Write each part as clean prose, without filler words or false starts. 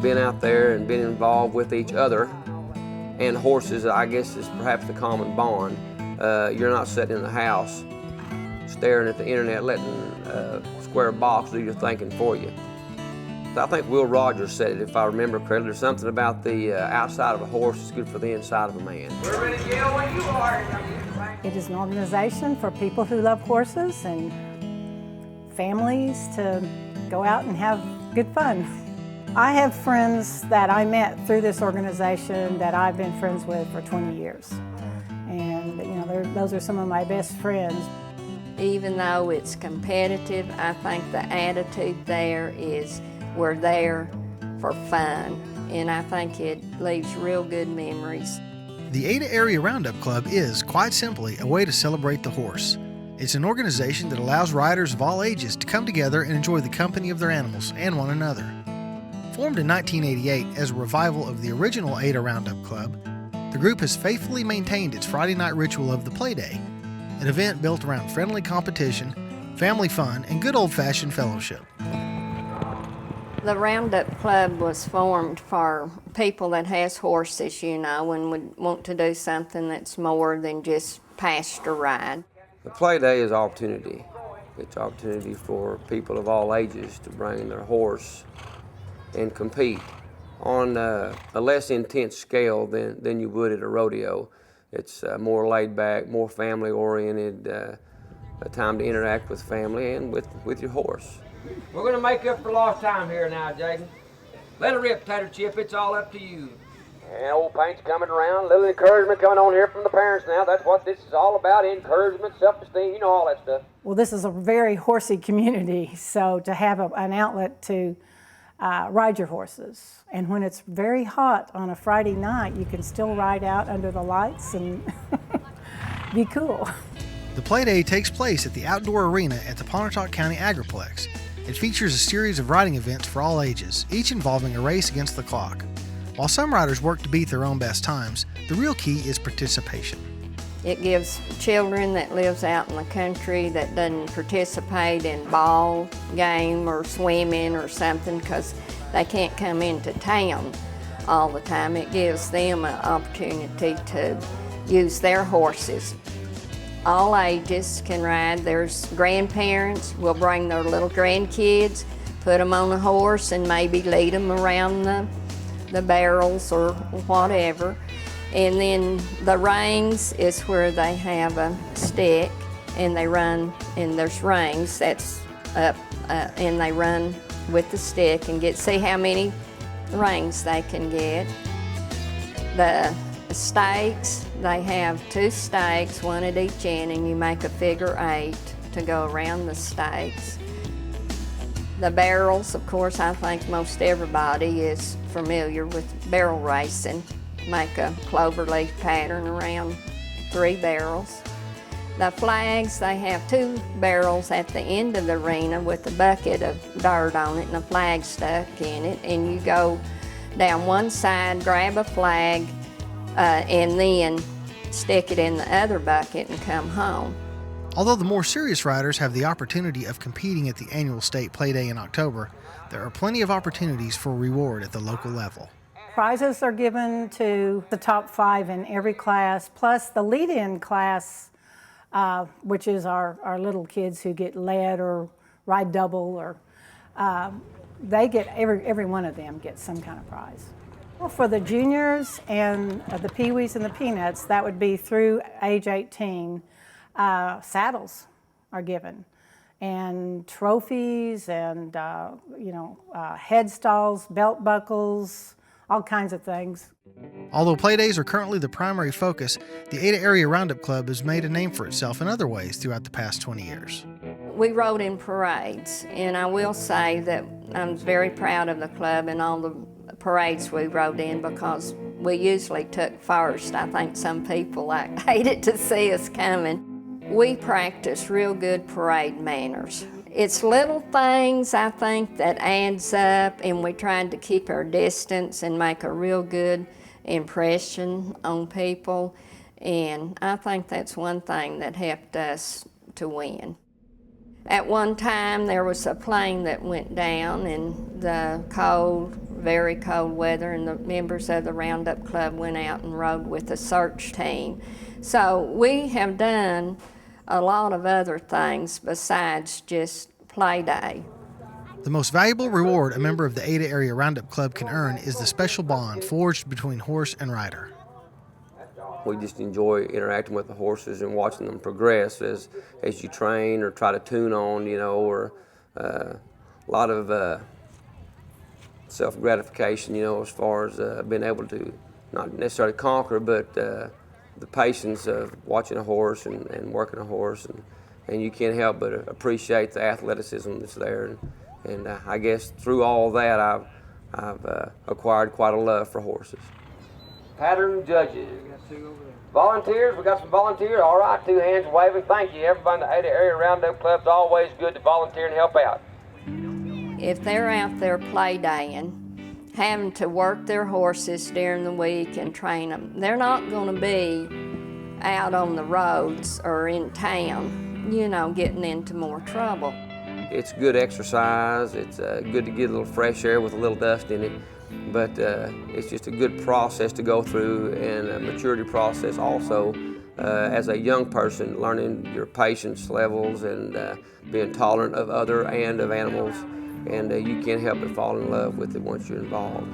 been out there and been involved with each other. And horses, I guess, is perhaps the common bond. You're not sitting in the house staring at the internet, letting a square box do your thinking for you. I think Will Rogers said it, if I remember correctly. There's something about the outside of a horse is good for the inside of a man. We're ready to yell when you are. It is an organization for people who love horses and families to go out and have good fun. I have friends that I met through this organization that I've been friends with for 20 years. And those are some of my best friends. Even though it's competitive, I think the attitude there is we're there for fun, and I think it leaves real good memories. The Ada Area Roundup Club is, quite simply, a way to celebrate the horse. It's an organization that allows riders of all ages to come together and enjoy the company of their animals and one another. Formed in 1988 as a revival of the original Ada Roundup Club, the group has faithfully maintained its Friday night ritual of the Playday, an event built around friendly competition, family fun, and good old-fashioned fellowship. The Roundup Club was formed for people that has horses, and would want to do something that's more than just pasture ride. The Play Day is opportunity. It's opportunity for people of all ages to bring their horse and compete on a less intense scale than you would at a rodeo. It's more laid back, more family oriented, a time to interact with family and with your horse. We're going to make up for lost time here now, Jaden. Let it rip, Tater Chip. It's all up to you. And old paint's coming around. Little encouragement coming on here from the parents now. That's what this is all about, encouragement, self-esteem, all that stuff. Well, this is a very horsey community, so to have an outlet to ride your horses. And when it's very hot on a Friday night, you can still ride out under the lights and be cool. The Playday takes place at the outdoor arena at the Pontotoc County Agriplex. It features a series of riding events for all ages, each involving a race against the clock. While some riders work to beat their own best times, the real key is participation. It gives children that lives out in the country that doesn't participate in ball game or swimming or something because they can't come into town all the time. It gives them an opportunity to use their horses. All ages can ride. There's grandparents will bring their little grandkids, put them on a horse and maybe lead them around the barrels or whatever. And then the rings is where they have a stick and they run, and there's rings that's up, and they run with the stick and see how many rings they can get. The stakes, they have 2 stakes, one at each end, and you make a figure 8 to go around the stakes. The barrels, of course, I think most everybody is familiar with barrel racing. Make a cloverleaf pattern around 3 barrels. The flags, they have 2 barrels at the end of the arena with a bucket of dirt on it and a flag stuck in it, and you go down one side, grab a flag, and then stick it in the other bucket and come home. Although the more serious riders have the opportunity of competing at the annual state Playday in October, there are plenty of opportunities for reward at the local level. Prizes are given to the top 5 in every class, plus the lead-in class, which is our little kids who get led or ride double, or they get, every one of them gets some kind of prize. Well, for the juniors and the peewees and the peanuts, that would be through age 18, saddles are given, and trophies and headstalls, belt buckles, all kinds of things. Although Playdays are currently the primary focus, the Ada Area Roundup Club has made a name for itself in other ways throughout the past 20 years. We rode in parades, and I will say that I'm very proud of the club and all the parades we rode in because we usually took first. I think some people hated to see us coming. We practice real good parade manners. It's little things, I think, that adds up, and we tried to keep our distance and make a real good impression on people, and I think that's one thing that helped us to win. At one time, there was a plane that went down in the cold, very cold weather, and the members of the Roundup Club went out and rode with a search team. So we have done a lot of other things besides just play day. The most valuable reward a member of the Ada Area Roundup Club can earn is the special bond forged between horse and rider. We just enjoy interacting with the horses and watching them progress as you train or try to tune on, or a lot of self-gratification, as far as being able to not necessarily conquer, but the patience of watching a horse and working a horse, and you can't help but appreciate the athleticism that's there. And I guess through all that, I've acquired quite a love for horses. Pattern judges. Volunteers, we got some volunteers. All right, 2 hands waving. Thank you. Everybody in the Ada Area Roundup Club's always good to volunteer and help out. If they're out there play daying, having to work their horses during the week and train them, they're not going to be out on the roads or in town, getting into more trouble. It's good exercise. It's good to get a little fresh air with a little dust in it. But it's just a good process to go through, and a maturity process also as a young person, learning your patience levels and being tolerant of other and of animals, and you can't help but fall in love with it once you're involved.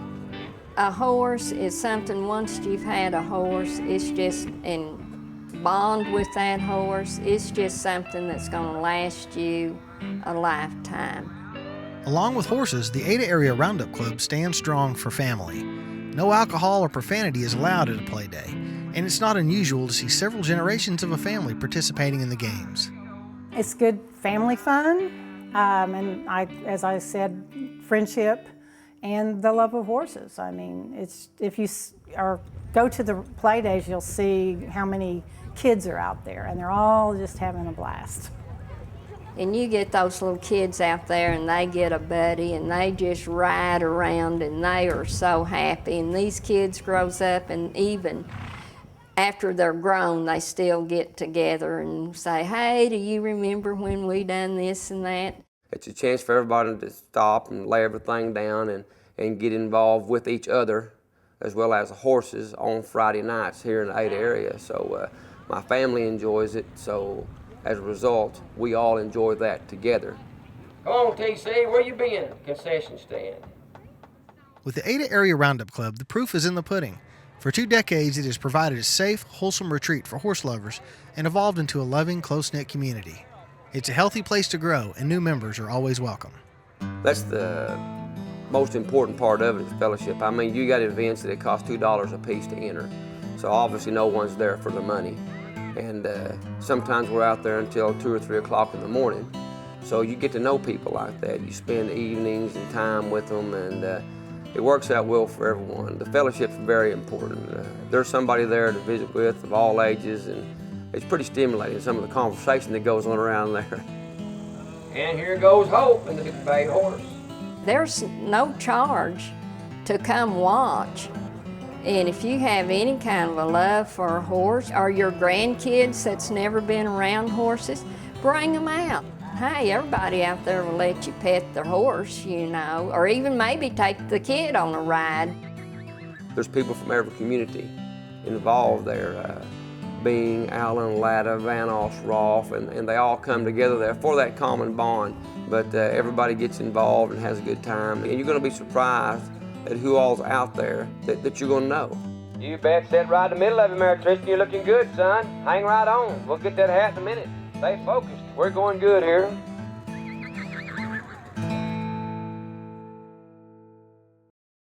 A horse is something, once you've had a horse, it's just, and bond with that horse, it's just something that's going to last you a lifetime. Along with horses, the Ada Area Roundup Club stands strong for family. No alcohol or profanity is allowed at a play day, and it's not unusual to see several generations of a family participating in the games. It's good family fun, and as I said, friendship and the love of horses. I mean, if you go to the play days, you'll see how many kids are out there, and they're all just having a blast. And you get those little kids out there and they get a buddy and they just ride around and they are so happy. And these kids grows up, and even after they're grown, they still get together and say, hey, do you remember when we done this and that? It's a chance for everybody to stop and lay everything down and get involved with each other as well as the horses on Friday nights here in the Ada area. So my family enjoys it, so as a result, we all enjoy that together. Come on, TC, where you been? Concession stand. With the Ada Area Roundup Club, the proof is in the pudding. For 2 decades, it has provided a safe, wholesome retreat for horse lovers and evolved into a loving, close-knit community. It's a healthy place to grow, and new members are always welcome. That's the most important part of it, is fellowship. I mean, you got events that it costs $2 a piece to enter, so obviously no one's there for the money. And sometimes we're out there until 2 or 3 o'clock in the morning. So you get to know people like that. You spend evenings and time with them, and it works out well for everyone. The fellowship's very important. There's somebody there to visit with of all ages, and it's pretty stimulating, some of the conversation that goes on around there. And here goes Hope and the big bay horse. There's no charge to come watch. And if you have any kind of a love for a horse, or your grandkids that's never been around horses, bring them out. Hey, everybody out there will let you pet their horse, or even maybe take the kid on a ride. There's people from every community involved there. Bing, Allen, Latta, Van Oss, Rolfe, and they all come together there for that common bond. But everybody gets involved and has a good time. And you're going to be surprised at who all's out there that you're going to know. You bet. Sit right in the middle of it, Mary Tristan. You're looking good, son. Hang right on. We'll get that hat in a minute. Stay focused. We're going good here.